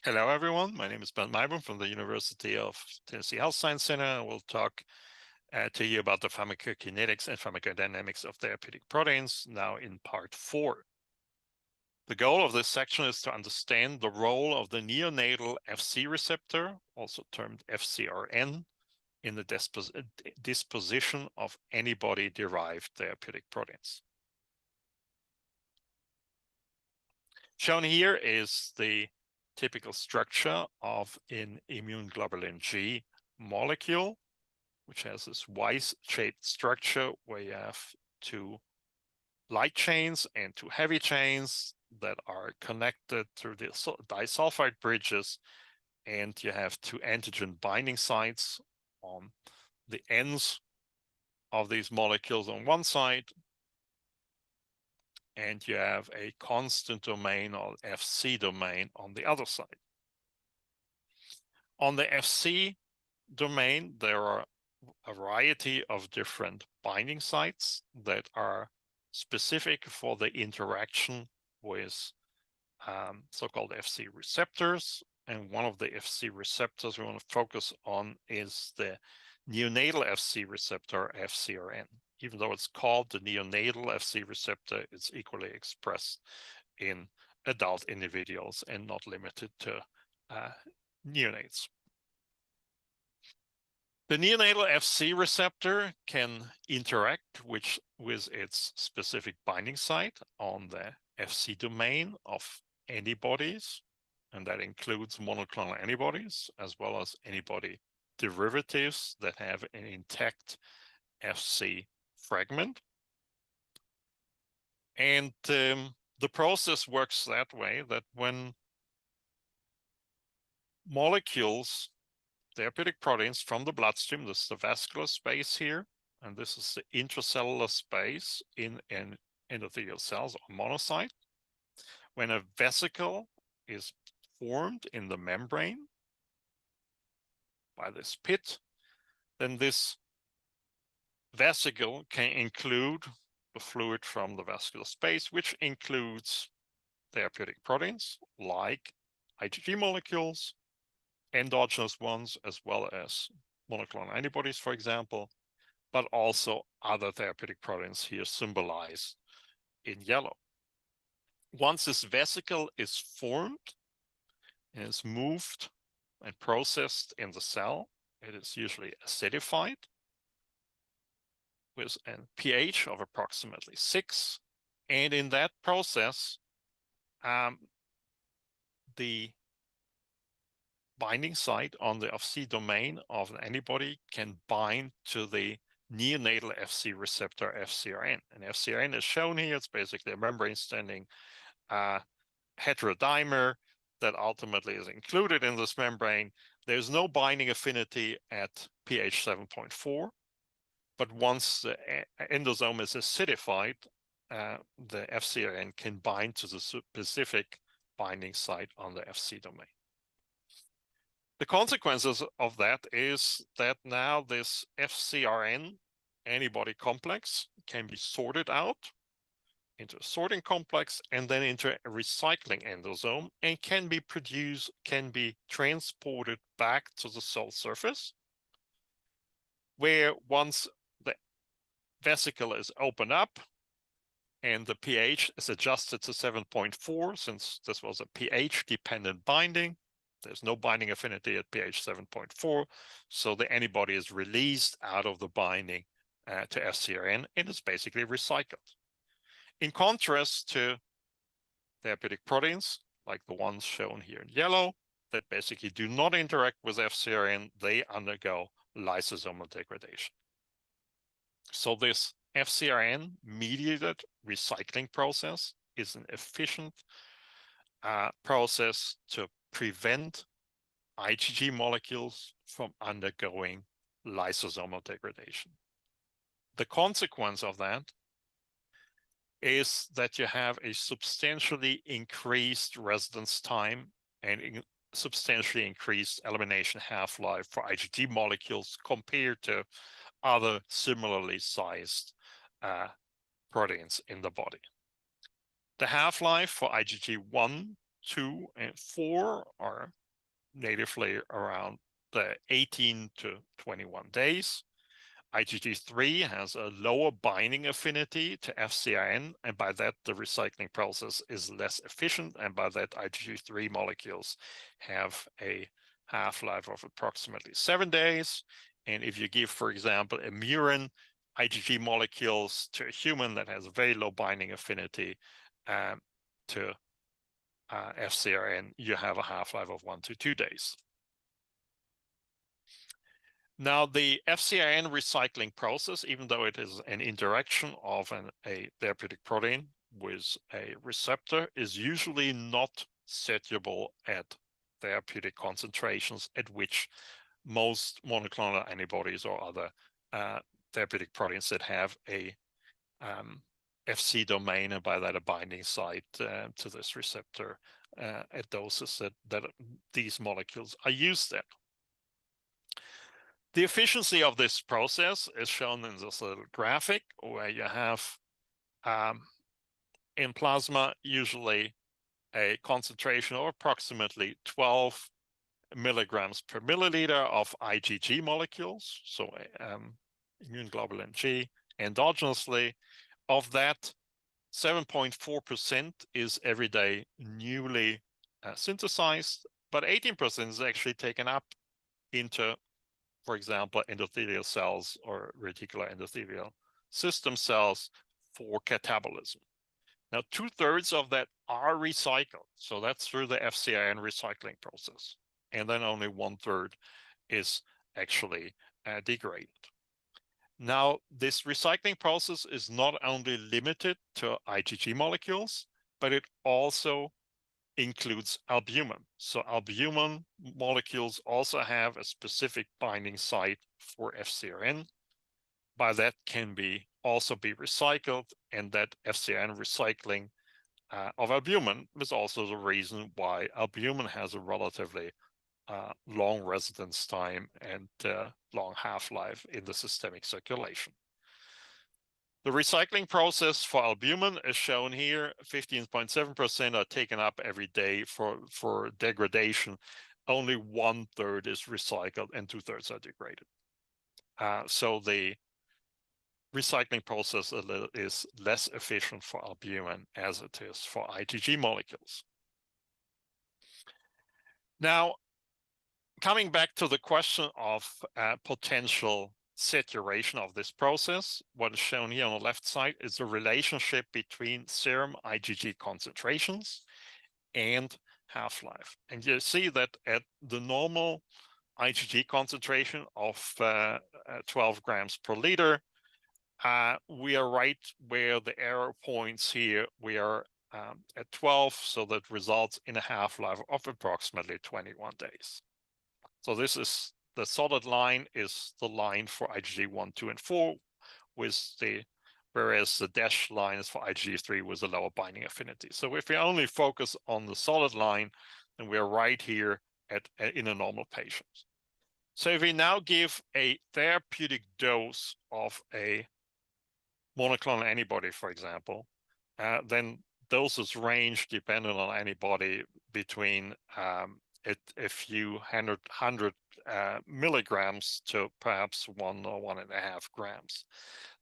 Hello, everyone. My name is Bernd Meibohm from the University of Tennessee Health Science Center. I will talk to you about the pharmacokinetics and pharmacodynamics of therapeutic proteins now in part 4. The goal of this section is to understand the role of the neonatal Fc receptor, also termed FcRn, in the disposition of antibody-derived therapeutic proteins. Shown here is the typical structure of an immune globulin G molecule, which has this Y-shaped structure where you have two light chains and two heavy chains that are connected through the disulfide bridges, and you have two antigen binding sites on the ends of these molecules on one side, and you have a constant domain or Fc domain on the other side. On the Fc domain, there are a variety of different binding sites that are specific for the interaction with so-called Fc receptors. And one of the Fc receptors we want to focus on is the neonatal Fc receptor, FcRn. Even though it's called the neonatal Fc receptor, it's equally expressed in adult individuals and not limited to neonates. The neonatal Fc receptor can interact with its specific binding site on the Fc domain of antibodies, and that includes monoclonal antibodies as well as antibody derivatives that have an intact Fc fragment. And the process works that way that when molecules, therapeutic proteins from the bloodstream, this is the vascular space here, and this is the intracellular space in endothelial cells or monocyte. When a vesicle is formed in the membrane by this pit, then this vesicle can include the fluid from the vascular space, which includes therapeutic proteins like IgG molecules, endogenous ones, as well as monoclonal antibodies, for example, but also other therapeutic proteins here symbolized in yellow. Once this vesicle is formed and is moved and processed in the cell, it is usually acidified with a pH of approximately 6. And in that process, the binding site on the Fc domain of an antibody can bind to the neonatal Fc receptor FcRn. And FcRn is shown here. It's basically a membrane-standing heterodimer that ultimately is included in this membrane. There's no binding affinity at pH 7.4, but once the endosome is acidified, the FcRn can bind to the specific binding site on the Fc domain. The consequences of that is that now this FcRn antibody complex can be sorted out into a sorting complex and then into a recycling endosome and can be transported back to the cell surface, where once the vesicle is opened up and the pH is adjusted to 7.4, since this was a pH-dependent binding, there's no binding affinity at pH 7.4, so the antibody is released out of the binding to FcRn and is basically recycled. In contrast to therapeutic proteins, like the ones shown here in yellow, that basically do not interact with FcRn, they undergo lysosomal degradation. So this FcRn-mediated recycling process is an efficient process to prevent IgG molecules from undergoing lysosomal degradation. The consequence of that is that you have a substantially increased residence time and substantially increased elimination half-life for IgG molecules compared to other similarly sized proteins in the body. The half-life for IgG1 2 and 4 are natively around the 18 to 21 days. IgG3 has a lower binding affinity to FcRn, and by that the recycling process is less efficient, and by that IgG3 molecules have a half-life of approximately 7 days. And if you give, for example, a murine IgG molecules to a human that has a very low binding affinity to FcRn, you have a half-life of 1 to 2 days. Now, the FcRn recycling process, even though it is an interaction of a therapeutic protein with a receptor, is usually not soluble at therapeutic concentrations at which most monoclonal antibodies or other therapeutic proteins that have a Fc domain, and by that a binding site to this receptor at doses that these molecules are used at. The efficiency of this process is shown in this little graphic, where you have in plasma usually a concentration of approximately 12 milligrams per milliliter of IgG molecules, so immune globulin G endogenously. Of that, 7.4% is everyday newly synthesized, but 18% is actually taken up into, for example, endothelial cells or reticular endothelial system cells for catabolism. Now, 2/3 of that are recycled, so that's through the FcRn recycling process, and then only 1/3 is actually degraded. Now, this recycling process is not only limited to IgG molecules, but it also includes albumin. So albumin molecules also have a specific binding site for FcRn. By that can also be recycled, and that FcRn recycling of albumin is also the reason why albumin has a relatively long residence time and long half-life in the systemic circulation. The recycling process for albumin is shown here. 15.7% are taken up every day for degradation. Only 1/3 is recycled and 2/3 are degraded. So the recycling process is less efficient for albumin as it is for IgG molecules. Now, coming back to the question of potential saturation of this process, what is shown here on the left side is the relationship between serum IgG concentrations and half-life. And you see that at the normal IgG concentration of 12 grams per liter, we are right where the arrow points here. We are at 12, so that results in a half-life of approximately 21 days. So this is the solid line is the line for IgG 1, 2, and 4, whereas the dashed line is for IgG3 with a lower binding affinity. So if we only focus on the solid line, then we're right here in a normal patient. So if we now give a therapeutic dose of a monoclonal antibody, for example, then doses range depending on antibody between a few hundred milligrams to perhaps 1 or 1.5 grams.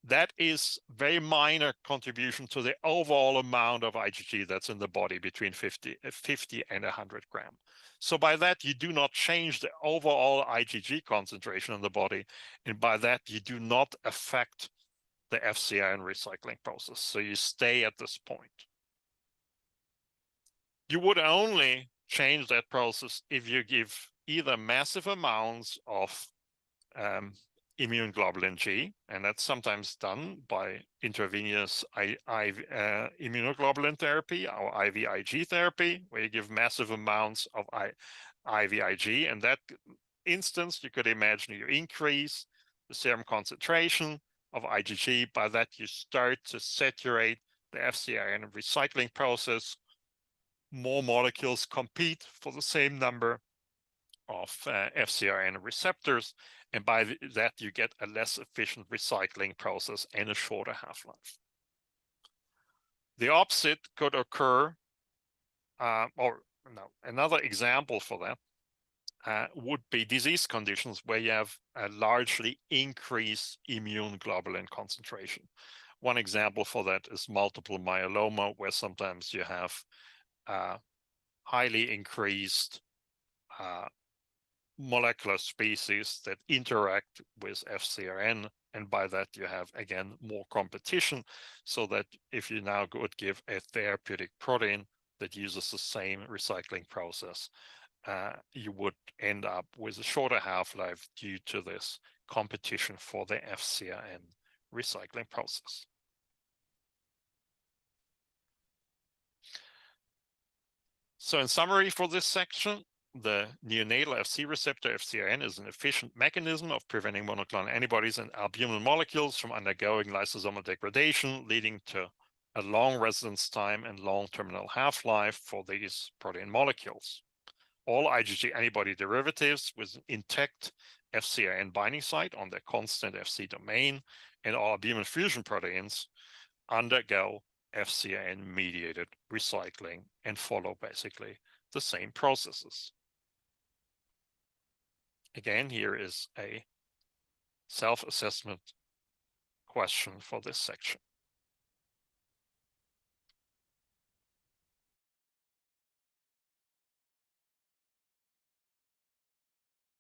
That is very minor contribution to the overall amount of IgG that's in the body, between 50 and 100 grams. So by that, you do not change the overall IgG concentration in the body, and by that, you do not affect the FcRn recycling process. So you stay at this point. You would only change that process if you give either massive amounts of immune globulin G, and that's sometimes done by intravenous immunoglobulin therapy or IVIG therapy, where you give massive amounts of IVIG. In that instance, you could imagine you increase the serum concentration of IgG. By that, you start to saturate the FcRn recycling process. More molecules compete for the same number of FcRn receptors, and by that you get a less efficient recycling process and a shorter half-life. The opposite could occur, or Now, another example for that would be disease conditions where you have a largely increased immune globulin concentration. One example for that is multiple myeloma, where sometimes you have highly increased molecular species that interact with FcRn, and by that you have, again, more competition, so that if you now would give a therapeutic protein that uses the same recycling process, you would end up with a shorter half-life due to this competition for the FcRn recycling process. So in summary for this section, the neonatal Fc receptor FcRn is an efficient mechanism of preventing monoclonal antibodies and albumin molecules from undergoing lysosomal degradation, leading to a long residence time and long terminal half-life for these protein molecules. All IgG antibody derivatives with an intact FcRn binding site on their constant Fc domain and all albumin fusion proteins undergo FcRn-mediated recycling and follow basically the same processes. Again, here is a self-assessment question for this section.